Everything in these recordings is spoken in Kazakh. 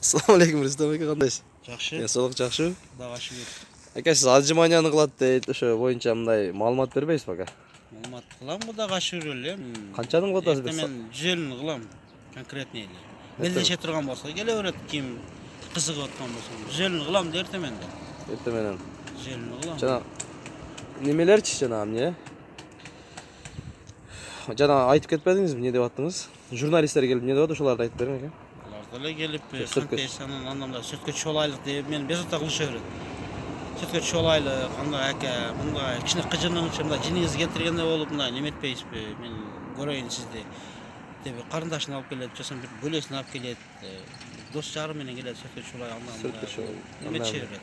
Assalamu alaykum Rustam aka, qandaysiz? Жақсы. Денсаулық жақсы? Құдайға шүкір. Aka, siz отжиманияны qiladi deydi, o'sha bo'yicha bunday ma'lumot bermaysiz aka? Мағлұмат қылам, Құдайға шүкір эле. Qanchadan qilasiz? Мен 100 қылам, конкретный эле. Мелдеше тұрған болса, келе береді ким қызығып отқан болса. 100 қылам дерте менде. Erta menen. 100 қылам. Жана nemelerçi jana эмне? Жана айтып кетпедиңизби, эмне деп аттыңыз? Журналисттер келип эмне деп атты, ошоларды айтып бериң aka. Олар деле келип, контейсанын анамда сүткө чолайлык деп мен безота кылыша берет. Сүткө чолайлык, андай ака, мындай кичине кыжынның ичинде жиниңиз келтиргенде болуп, мындай неметпейсизби? Мен көрөйүн сизди. Деп карындашын алып келет, жасан бир бөлөсүн алып келет. Дос жарым менен келет, сүткө чолай андан. Неметчи берет.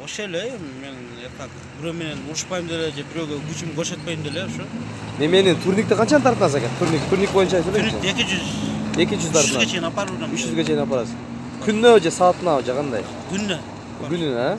Ошо эле мен так бирөө менен урушпайм деле, же бирөөгө күчүм көрсөтпөйм деле, ошо. Неменин турникте канчаны тартасыз aka? Турник боюнча айтып Турник 200. 200 тартасыз. 300ге чейин апарып жүрөм. 300ге чейин апарасыз. Күннө же саатына же кандай? Күнүнө. Gününe.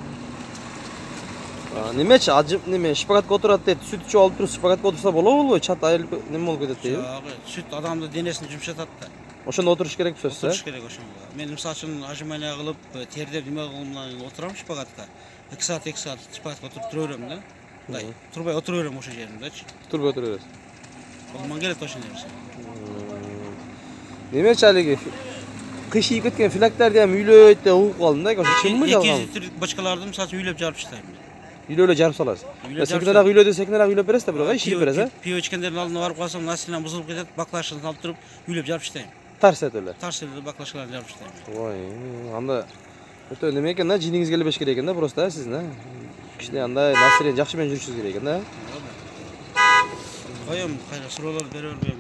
Nemeçi acıp neme şpagatga oturат deyт, süt içip alıp turup şpagatga otursa bolобу? Çat ayılıp neme болуп кетет дейби? Жок, сүт адамды денесин жумшатат да. Ошондо отуруш керек сөзсүз. Отуруш керек ошондо. Мен мисалы үчүн ажымания кылып, тердеп неме кылымдан отурам шпагатка. 2 saat шпагатка отуруп тура берем да. Мындай, турбай отура берем ошо жеримдечи. Турбай отура бересиз. Колуман келет ошол нерсе. Nemeçi алиги кыш ийип кеткен филактерди ham үйлөйт деп угуп калдым да. Ошо чынбы жалган? 200 түрк бочкаларды мисалы үчүн үйлөп жарып таштайм. Үйлөөлө жарып саласыз. Секинерак үйлөдө секинерак үйлөп бересиз да, бирок ишип бересиз, а? Пиво ичкендердин алдына барып калсам, насилен бузулуп кетет, баклашын алып туруп үйлөп жарып таштайм. Тарс этеле. Тарс эле баклашкаларды жарып таштайм. Ой, анда өтө неме экен да, жиниңиз келбеш керек экен да, просто сиздин, а? Кичине андай насилен жакшы менен жүрүшүңүз керек экен да. Коем, кайра суроолор бере бербейм.